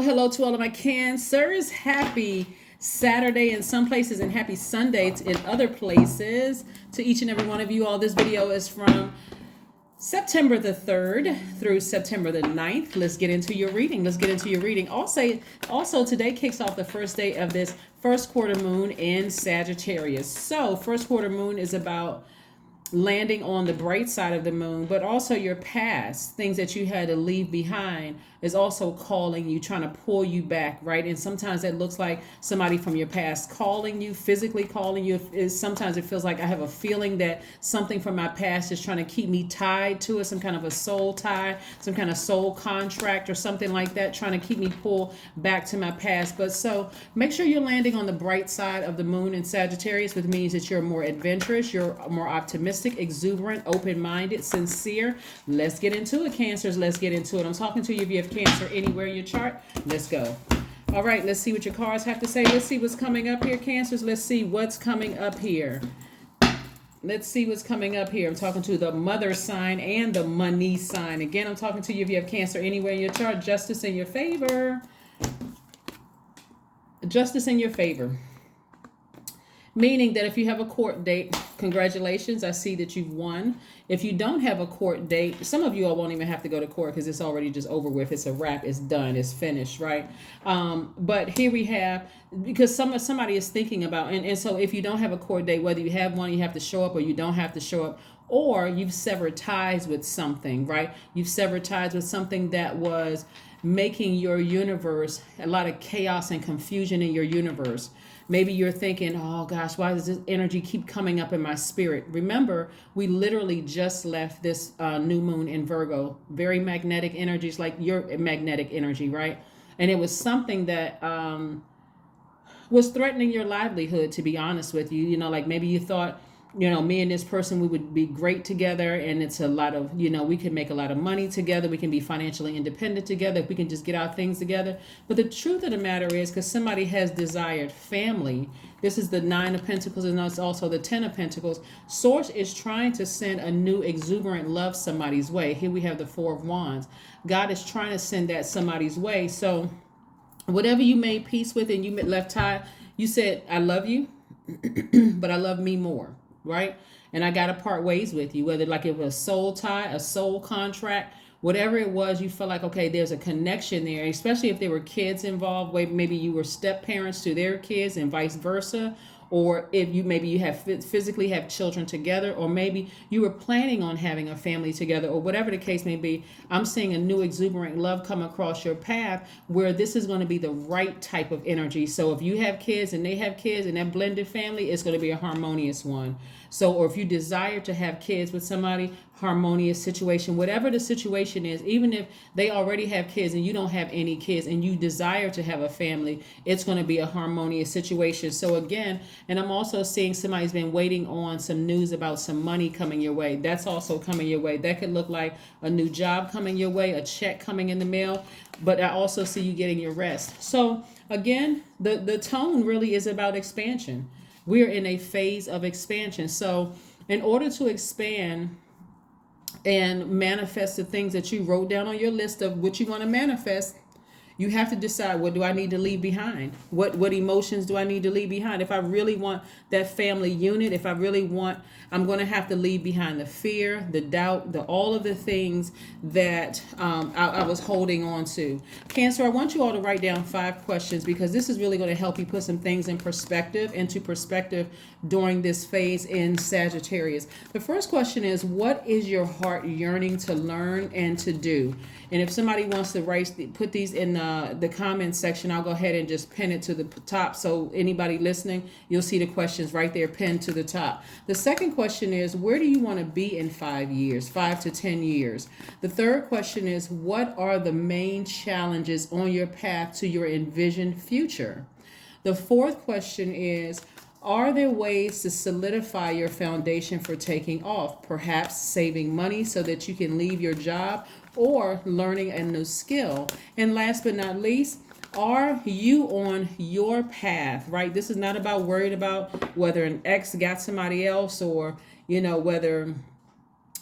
hello to all of my Cancers. Happy Saturday in some places and happy Sunday in other places to each and every one of you all. This video is from September the 3rd through September the 9th. Let's get into your reading. Also, today kicks off the first day of this first quarter moon in Sagittarius. So, first quarter moon is about landing on the bright side of the moon, but also your past, things that you had to leave behind, is also calling you, trying to pull you back, right? And sometimes that looks like somebody from your past calling you, physically calling you. Sometimes it feels like I have a feeling that something from my past is trying to keep me tied to it, some kind of a soul tie, some kind of soul contract or something like that, trying to keep me pulled back to my past. But so make sure you're landing on the bright side of the moon in Sagittarius, which means that you're more adventurous, you're more optimistic, exuberant, open-minded, sincere. Let's get into it, Cancers. Let's get into it. I'm talking to you if you have Cancer anywhere in your chart. Let's go. All right, let's see what your cards have to say. Let's see what's coming up here, Cancers. Let's see what's coming up here. Let's see what's coming up here. I'm talking to the mother sign and the money sign. Again, I'm talking to you if you have Cancer anywhere in your chart. Justice in your favor. Justice in your favor. Meaning that if you have a court date, congratulations, I see that you've won. If you don't have a court date, some of you all won't even have to go to court because it's already just over with. It's a wrap. It's done. It's finished, right? But here we have, because somebody is thinking about, and so if you don't have a court date, whether you have one, you have to show up, or you don't have to show up, or you've severed ties with something, right? You've severed ties with something that was making your universe a lot of chaos and confusion in your universe. Maybe you're thinking, oh gosh, why does this energy keep coming up in my spirit? Remember, we literally just left this new moon in Virgo. Very magnetic energies, like your magnetic energy, right? And it was something that was threatening your livelihood, to be honest with you. You know, like maybe you thought, you know, me and this person, we would be great together, and it's a lot of, you know, we can make a lot of money together, we can be financially independent together if we can just get our things together. But the truth of the matter is, because somebody has desired family, this is the 9 of Pentacles, and it's also the 10 of Pentacles. Source is trying to send a new exuberant love somebody's way. Here we have the 4 of Wands. God is trying to send that somebody's way. So whatever you made peace with and you left tied, you said, I love you, but I love me more. Right? And I got to part ways with you, whether like it was a soul tie, a soul contract, whatever it was, you felt like, okay, there's a connection there, especially if there were kids involved. Maybe you were step parents to their kids and vice versa. Or if you have physically have children together, or maybe you were planning on having a family together, or whatever the case may be. I'm seeing a new exuberant love come across your path where this is going to be the right type of energy. So if you have kids and they have kids and that blended family, it's going to be a harmonious one. So, or if you desire to have kids with somebody, harmonious situation, whatever the situation is, even if they already have kids and you don't have any kids and you desire to have a family, it's going to be a harmonious situation. So again, and I'm also seeing somebody's been waiting on some news about some money coming your way. That's also coming your way. That could look like a new job coming your way, a check coming in the mail, but I also see you getting your rest. So again, the tone really is about expansion. We're in a phase of expansion. So in order to expand and manifest the things that you wrote down on your list of what you want to manifest, you have to decide, what do I need to leave behind? What emotions do I need to leave behind? If I really want that family unit, if I really want, I'm going to have to leave behind the fear, the doubt, all of the things that I was holding on to. Cancer, I want you all to write down 5 questions, because this is really going to help you put some things into perspective during this phase in Sagittarius. The first question is, what is your heart yearning to learn and to do? And if somebody wants to put these in the comment section, I'll go ahead and just pin it to the top. So anybody listening, you'll see the questions right there pinned to the top. The second question is, where do you want to be in 5 years, 5 to 10 years? The third question is, what are the main challenges on your path to your envisioned future? The fourth question is, are there ways to solidify your foundation for taking off? Perhaps saving money so that you can leave your job, or learning a new skill. And last but not least, are you on your path, right? This is not about worried about whether an ex got somebody else, or, you know, whether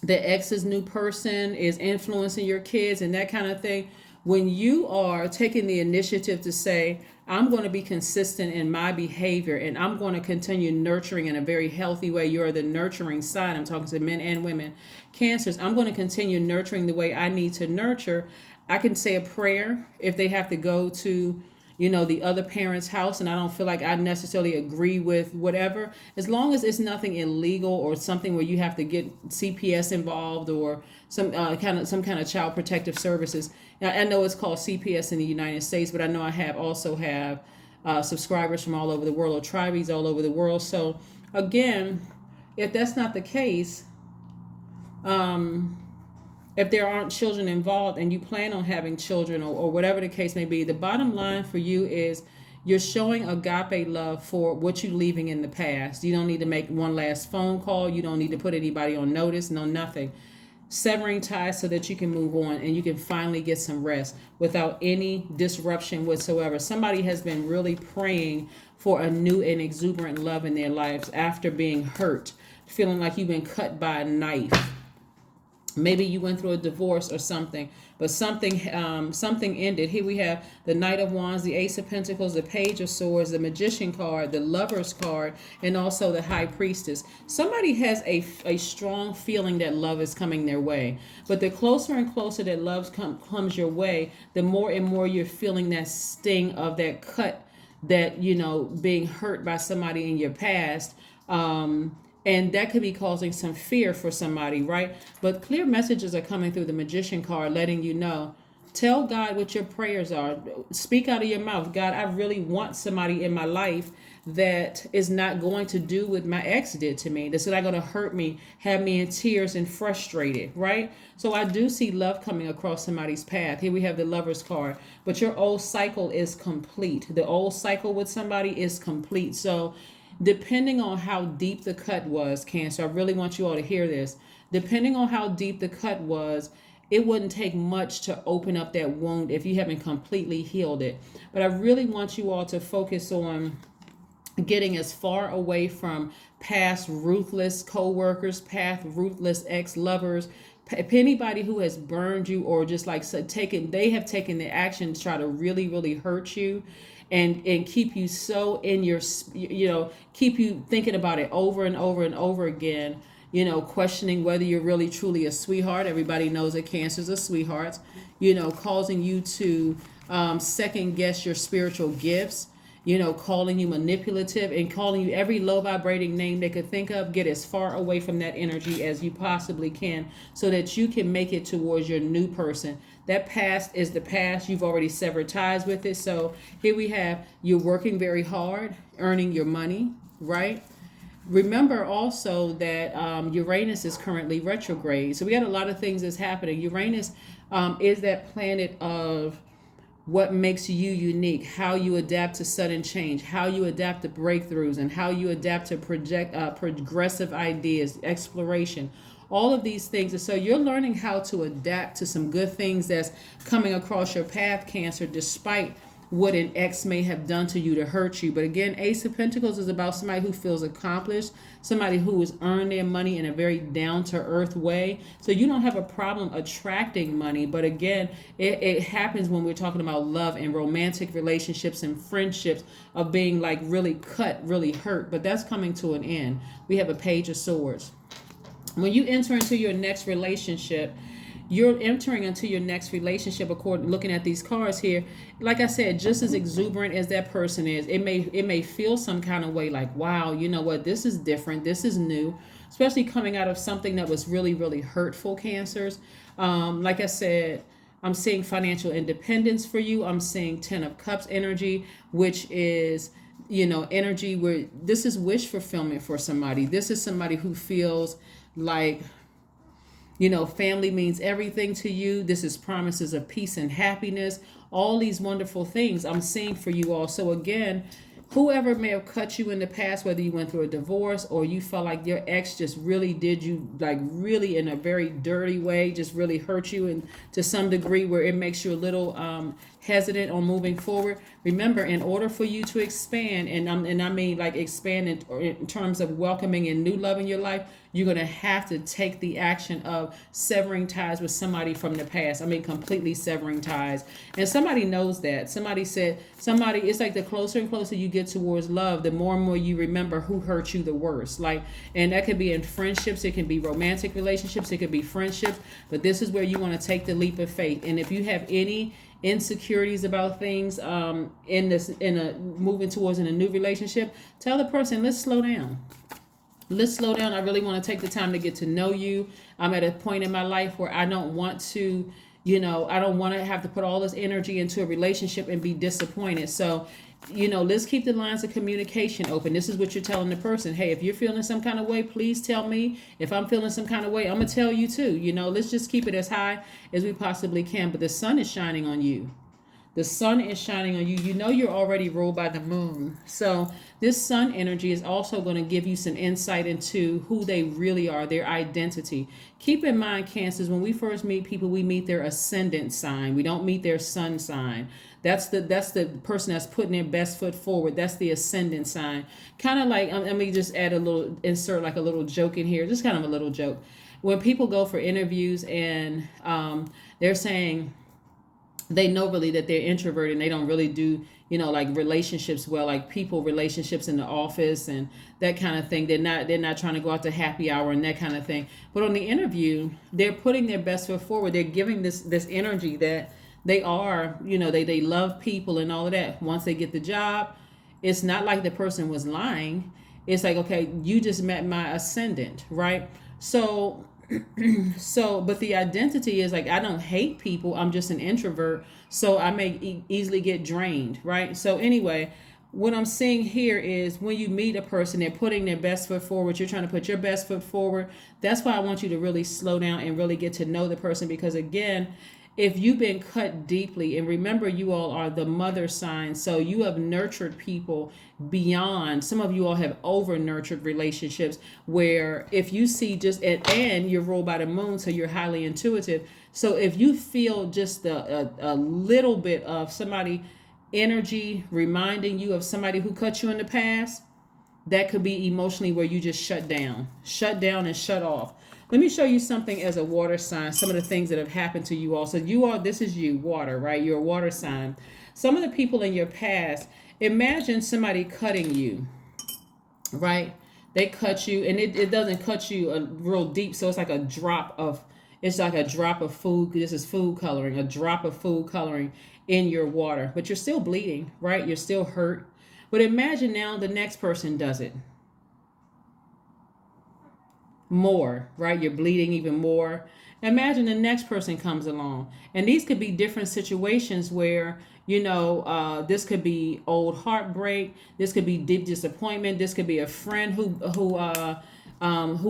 the ex's new person is influencing your kids and that kind of thing. when you are taking the initiative to say, I'm going to be consistent in my behavior and I'm going to continue nurturing in a very healthy way. You're the nurturing side. I'm talking to men and women. Cancers, I'm going to continue nurturing the way I need to nurture. I can say a prayer if they have to go to, the other parent's house and I don't feel like I necessarily agree with whatever, as long as it's nothing illegal or something where you have to get CPS involved or some kind of child protective services. Now, I know it's called CPS in the United States, but I know I also have subscribers from all over the world or tribes all over the world. So again, if that's not the case, if there aren't children involved and you plan on having children or whatever the case may be, the bottom line for you is you're showing agape love for what you're leaving in the past. You don't need to make one last phone call. You don't need to put anybody on notice. No, nothing. Severing ties so that you can move on and you can finally get some rest without any disruption whatsoever. Somebody has been really praying for a new and exuberant love in their lives after being hurt, feeling like you've been cut by a knife. Maybe you went through a divorce or something, but something ended. Here we have the Knight of Wands, the Ace of Pentacles, the Page of Swords, the Magician card, the Lover's card, and also the High Priestess. Somebody has a strong feeling that love is coming their way. But the closer and closer that love comes your way, the more and more you're feeling that sting of that cut, that, being hurt by somebody in your past. And that could be causing some fear for somebody, right? But clear messages are coming through the Magician card, letting you know. Tell God what your prayers are. Speak out of your mouth. God, I really want somebody in my life that is not going to do what my ex did to me. That's not going to hurt me, have me in tears and frustrated, right? So I do see love coming across somebody's path. Here we have the Lover's card. But your old cycle is complete. The old cycle with somebody is complete. So depending on how deep the cut was, Cancer, I really want you all to hear this. Depending on how deep the cut was, it wouldn't take much to open up that wound if you haven't completely healed it. But I really want you all to focus on getting as far away from past ruthless co-workers, past ruthless ex-lovers, anybody who has burned you or just like they have taken the action to try to really, really hurt you. And keep you so in your, keep you thinking about it over and over and over again, questioning whether you're really truly a sweetheart. Everybody knows that Cancers are sweethearts, causing you to second guess your spiritual gifts, calling you manipulative and calling you every low vibrating name they could think of. Get as far away from that energy as you possibly can so that you can make it towards your new person. That past is the past. You've already severed ties with it. So here we have, you're working very hard, earning your money, right? Remember also that Uranus is currently retrograde. So we got a lot of things that's happening. Uranus is that planet of what makes you unique, how you adapt to sudden change, how you adapt to breakthroughs, and how you adapt to progressive ideas, exploration. All of these things. And so you're learning how to adapt to some good things that's coming across your path, Cancer, despite what an ex may have done to you to hurt you. But again, Ace of Pentacles is about somebody who feels accomplished, somebody who has earned their money in a very down-to-earth way. So you don't have a problem attracting money. But again, it happens when we're talking about love and romantic relationships and friendships of being like really cut, really hurt. But that's coming to an end. We have a Page of Swords. When you enter into your next relationship, you're entering into your next relationship looking at these cards here. Like I said, just as exuberant as that person is, it may feel some kind of way like, wow, you know what, this is different, this is new, especially coming out of something that was really, really hurtful, Cancers. Like I said, I'm seeing financial independence for you. I'm seeing 10 of Cups energy, which is, energy where this is wish fulfillment for somebody. This is somebody who feels like, family means everything to you. This is promises of peace and happiness. All these wonderful things I'm seeing for you all. So again, whoever may have cut you in the past, whether you went through a divorce or you felt like your ex just really did you, like really in a very dirty way, just really hurt you, and to some degree where it makes you a little hesitant on moving forward. Remember, in order for you to expand, and I mean like expand in terms of welcoming and new love in your life, you're going to have to take the action of severing ties with somebody from the past. I mean, completely severing ties. And somebody knows that. Somebody said, it's like the closer and closer you get towards love, the more and more you remember who hurt you the worst. Like, and that could be in friendships, it can be romantic relationships, it could be friendships, but this is where you want to take the leap of faith. And if you have any insecurities about things moving towards in a new relationship, tell the person, let's slow down. Let's slow down. I really want to take the time to get to know you. I'm at a point in my life where I don't want to, I don't want to have to put all this energy into a relationship and be disappointed. So, let's keep the lines of communication open. This is what you're telling the person. Hey, if you're feeling some kind of way, please tell me. If I'm feeling some kind of way, I'm going to tell you too. Let's just keep it as high as we possibly can. But the sun is shining on you. The sun is shining on you. You're already ruled by the moon. So this sun energy is also going to give you some insight into who they really are, their identity. Keep in mind, Cancers, when we first meet people, we meet their ascendant sign. We don't meet their sun sign. That's the person that's putting their best foot forward. That's the ascendant sign. Kind of like, let me just insert like a little joke in here. Just kind of a little joke. When people go for interviews and they're saying, they know really that they're introverted and they don't really do, like relationships well, like people relationships in the office and that kind of thing. They're not trying to go out to happy hour and that kind of thing. But on the interview, they're putting their best foot forward. They're giving this energy that they are, they love people and all of that. Once they get the job, it's not like the person was lying. It's like, okay, you just met my ascendant, right? So but the identity is like, I don't hate people. I'm just an introvert. So I may easily get drained, right? So anyway, what I'm seeing here is when you meet a person, they're putting their best foot forward. You're trying to put your best foot forward. That's why I want you to really slow down and really get to know the person. Because again, if you've been cut deeply, and remember, you all are the mother sign, so you have nurtured people beyond. Some of you all have over nurtured relationships where if you see and you're ruled by the moon, so you're highly intuitive. So if you feel just a little bit of somebody energy reminding you of somebody who cut you in the past, that could be emotionally where you just shut down and shut off. Let me show you something as a water sign, some of the things that have happened to you all. So this is you, water, right? You're a water sign. Some of the people in your past, imagine somebody cutting you, right? They cut you, and it doesn't cut you real deep. So it's like a drop of food. This is food coloring, a drop of food coloring in your water. But you're still bleeding, right? You're still hurt. But imagine now the next person does it. More, right? You're bleeding even more. Imagine the next person comes along, and these could be different situations where this could be old heartbreak, this could be deep disappointment, this could be a friend who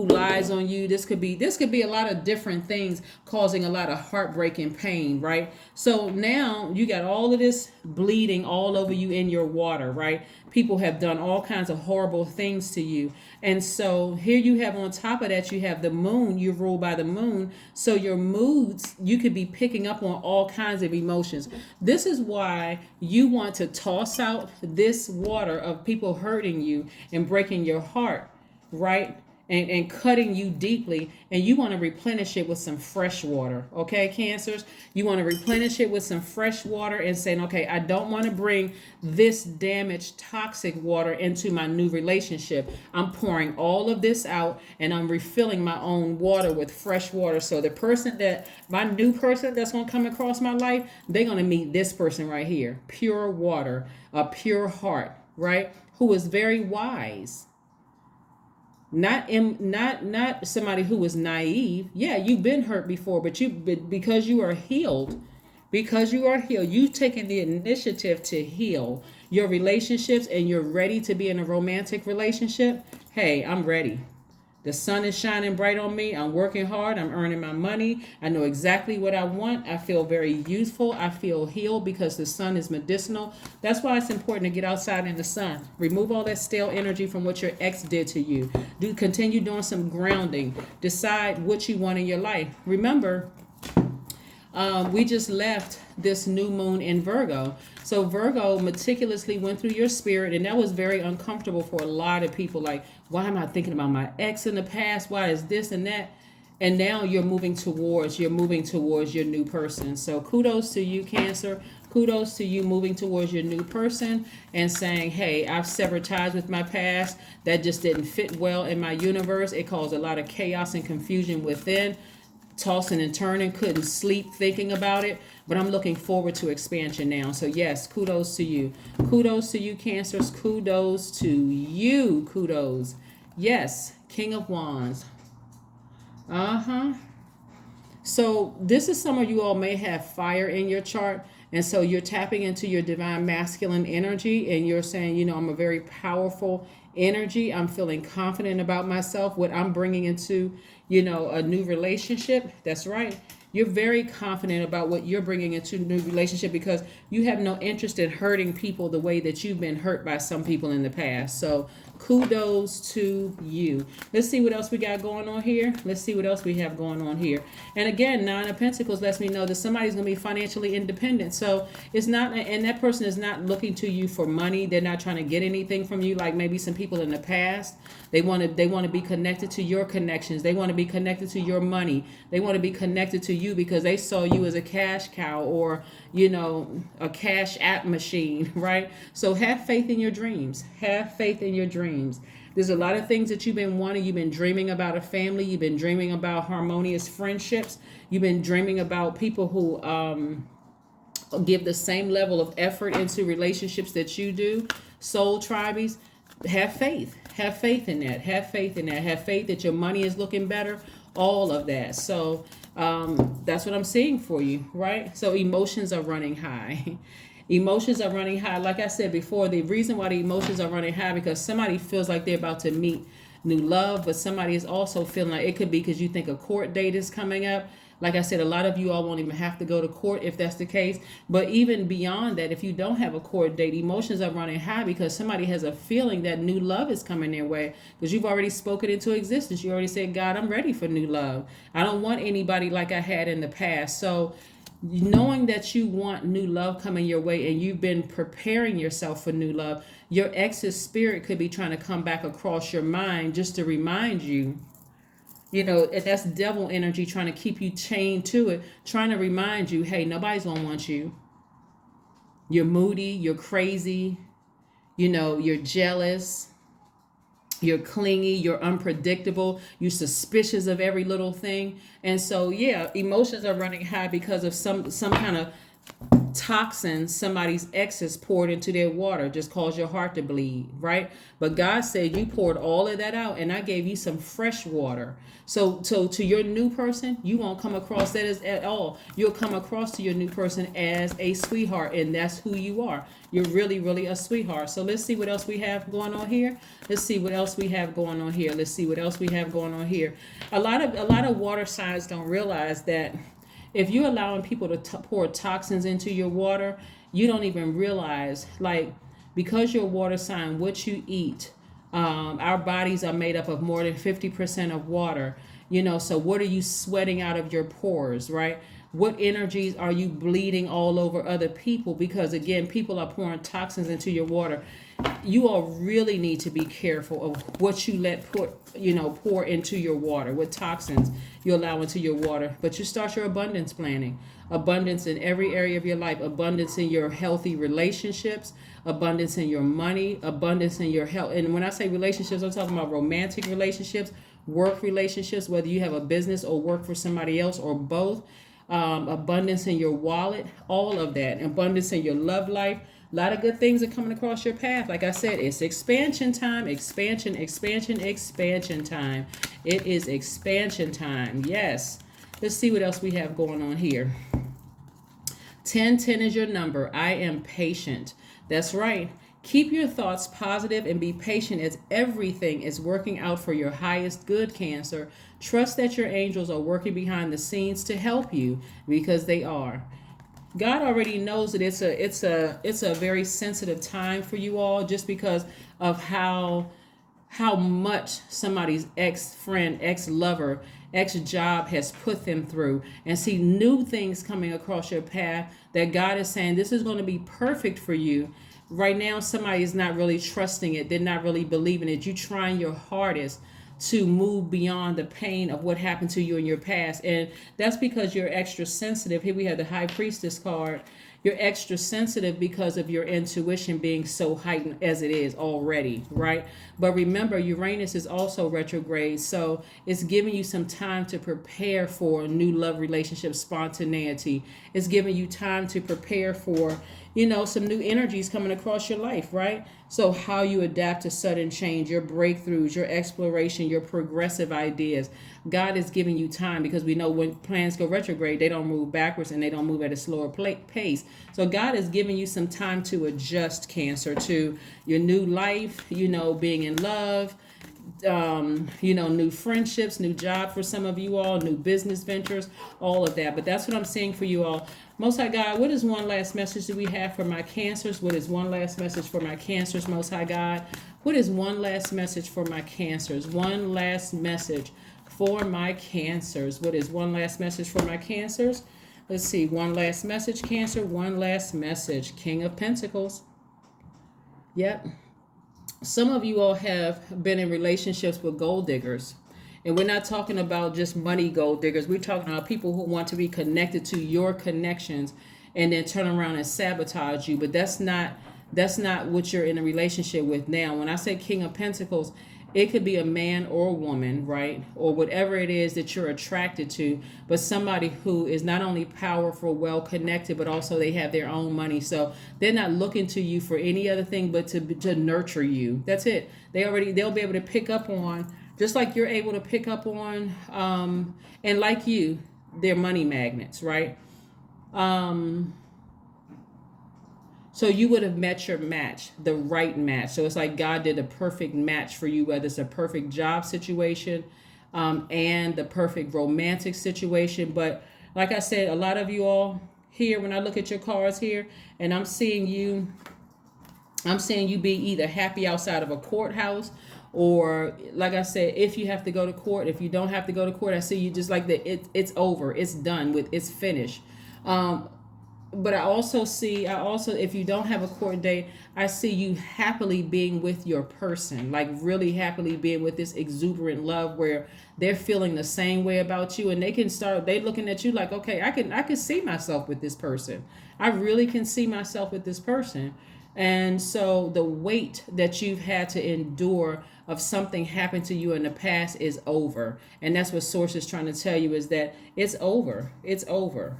lies on you. This could be a lot of different things causing a lot of heartbreak and pain, right? So now you got all of this bleeding all over you in your water, right? People have done all kinds of horrible things to you. And so here you have, on top of that, you have the moon. You're ruled by the moon. So your moods, you could be picking up on all kinds of emotions. This is why you want to toss out this water of people hurting you and breaking your heart, right? And cutting you deeply, and you want to replenish it with some fresh water. Okay, Cancers? You want to replenish it with some fresh water and saying, okay, I don't want to bring this damaged, toxic water into my new relationship. I'm pouring all of this out, and I'm refilling my own water with fresh water. So my new person that's going to come across my life, they're going to meet this person right here. Pure water, a pure heart, right? Who is very wise. Not somebody who was naive. Yeah, you've been hurt before, but because you are healed, you've taken the initiative to heal your relationships, and you're ready to be in a romantic relationship. Hey, I'm ready. The sun is shining bright on me. I'm working hard. I'm earning my money. I know exactly what I want. I feel very youthful. I feel healed because the sun is medicinal. That's why it's important to get outside in the sun. Remove all that stale energy from what your ex did to you. Continue doing some grounding. Decide what you want in your life. Remember, we just left this new moon in Virgo. So Virgo meticulously went through your spirit, and that was very uncomfortable for a lot of people. Like, why am I thinking about my ex in the past? Why is this and that? And now you're moving towards your new person. So kudos to you, Cancer. Kudos to you moving towards your new person and saying, hey, I've severed ties with my past. That just didn't fit well in my universe. It caused a lot of chaos and confusion within. Tossing and turning, couldn't sleep thinking about it, but I'm looking forward to expansion now. So yes, kudos to you. Kudos to you, Cancers. Kudos to you. Kudos. Yes, King of Wands. So this is some of you all may have fire in your chart. And so you're tapping into your divine masculine energy and you're saying, you know, I'm a very powerful energy. I'm feeling confident about myself, what I'm bringing into, you know, a new relationship. That's right. You're very confident about what you're bringing into a new relationship because you have no interest in hurting people the way that you've been hurt by some people in the past. So kudos to you. Let's see what else we got going on here. Let's see what else we have going on here. And again, Nine of Pentacles lets me know that somebody's going to be financially independent. So it's not, and that person is not looking to you for money. They're not trying to get anything from you. Like maybe some people in the past, they want to be connected to your connections. They want to be connected to your money. They want to be connected to you because they saw you as a cash cow or, you know, a cash app machine, right? So have faith in your dreams. Have faith in your dreams. There's a lot of things that you've been wanting. You've been dreaming about a family. You've been dreaming about harmonious friendships. You've been dreaming about people who give the same level of effort into relationships that you do. Soul tribes. Have faith. Have faith in that. Have faith in that. Have faith that your money is looking better. All of that. So that's what I'm seeing for you, right? So emotions are running high. Emotions are running high. Like I said before, the reason why the emotions are running high because somebody feels like they're about to meet new love, but somebody is also feeling like it could be because you think a court date is coming up. Like I said, a lot of you all won't even have to go to court if that's the case. But even beyond that, if you don't have a court date, emotions are running high because somebody has a feeling that new love is coming their way because you've already spoken into existence. You already said, God, I'm ready for new love. I don't want anybody like I had in the past. So knowing that you want new love coming your way and you've been preparing yourself for new love, your ex's spirit could be trying to come back across your mind just to remind you. You know, that's devil energy trying to keep you chained to it, trying to remind you, hey, nobody's going to want you. You're moody, you're crazy, you know, you're jealous, you're clingy, you're unpredictable, you're suspicious of every little thing. And so, yeah, emotions are running high because of some kind of toxins somebody's exes poured into their water just caused your heart to bleed, right? But God said you poured all of that out and I gave you some fresh water. So to your new person, you won't come across that as at all. You'll come across to your new person as a sweetheart, and that's who you are. You're really, really a sweetheart. So let's see what else we have going on here. Let's see what else we have going on here. Let's see what else we have going on here. A lot of water signs don't realize that if you're allowing people to pour toxins into your water, you don't even realize, like, because you're a water sign, what you eat, our bodies are made up of more than 50% of water, you know, so what are you sweating out of your pores, right? What energies are you bleeding all over other people? Because again, people are pouring toxins into your water. You all really need to be careful of what you let pour into your water, what toxins you allow into your water. But you start your abundance planning. Abundance in every area of your life. Abundance in your healthy relationships. Abundance in your money. Abundance in your health. And when I say relationships, I'm talking about romantic relationships, work relationships, whether you have a business or work for somebody else or both. Abundance in your wallet, all of that. Abundance in your love life. A lot of good things are coming across your path. Like I said, it's expansion time. Expansion time. It is expansion time. Yes. Let's see what else we have going on here. 1010 is your number. I am patient. That's right. Keep your thoughts positive and be patient as everything is working out for your highest good, Cancer. Trust that your angels are working behind the scenes to help you, because they are. God already knows that it's a very sensitive time for you all, just because of how much somebody's ex-friend, ex-lover, ex-job has put them through, and see new things coming across your path that God is saying this is going to be perfect for you. Right now, somebody is not really trusting it. They're not really believing it. You're trying your hardest to move beyond the pain of what happened to you in your past. And that's because you're extra sensitive. Here we have the High Priestess card. You're extra sensitive because of your intuition being so heightened as it is already, right? But remember, Uranus is also retrograde, so it's giving you some time to prepare for a new love relationship, spontaneity. It's giving you time to prepare for, some new energies coming across your life, right? So how you adapt to sudden change, your breakthroughs, your exploration, your progressive ideas. God is giving you time, because we know when plans go retrograde, they don't move backwards and they don't move at a slower pace. So God is giving you some time to adjust, Cancer, to your new life, being in love, new friendships, new job for some of you all, new business ventures, all of that. But that's what I'm saying for you all. Most High God, what is one last message that we have for my Cancers? What is one last message for my Cancers, Most High God? What is one last message for my Cancers? One last message for my Cancers. What is one last message for my Cancers? Let's see. One last message, Cancer. One last message. King of Pentacles. Yep. Some of you all have been in relationships with gold diggers. And we're not talking about just money gold diggers. We're talking about people who want to be connected to your connections and then turn around and sabotage you. But that's not what you're in a relationship with now. When I say King of Pentacles, it could be a man or a woman, right? Or whatever it is that you're attracted to, but somebody who is not only powerful, well connected, but also they have their own money. So they're not looking to you for any other thing but to nurture you. That's it. They'll be able to pick up on, just like you're able to pick up on, and like you, they're money magnets, right? So you would have met your match, the right match. So it's like God did a perfect match for you, whether it's a perfect job situation, and the perfect romantic situation. But like I said, a lot of you all here, when I look at your cards here, and I'm seeing you be either happy outside of a courthouse, or like I said, if you have to go to court. If you don't have to go to court, I see you just like that. It's over. It's done with. It's finished. But I also, if you don't have a court date, I see you happily being with your person, like really happily being with this exuberant love where they're feeling the same way about you, and they looking at you like, okay, I can see myself with this person. I really can see myself with this person. And so the weight that you've had to endure of something happened to you in the past is over. And that's what Source is trying to tell you, is that it's over. It's over.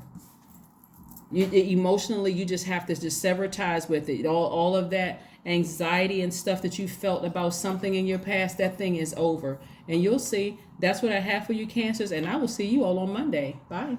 Emotionally, you just have to just sever ties with it. All of that anxiety and stuff that you felt about something in your past, that thing is over. And you'll see. That's what I have for you, Cancers. And I will see you all on Monday. Bye.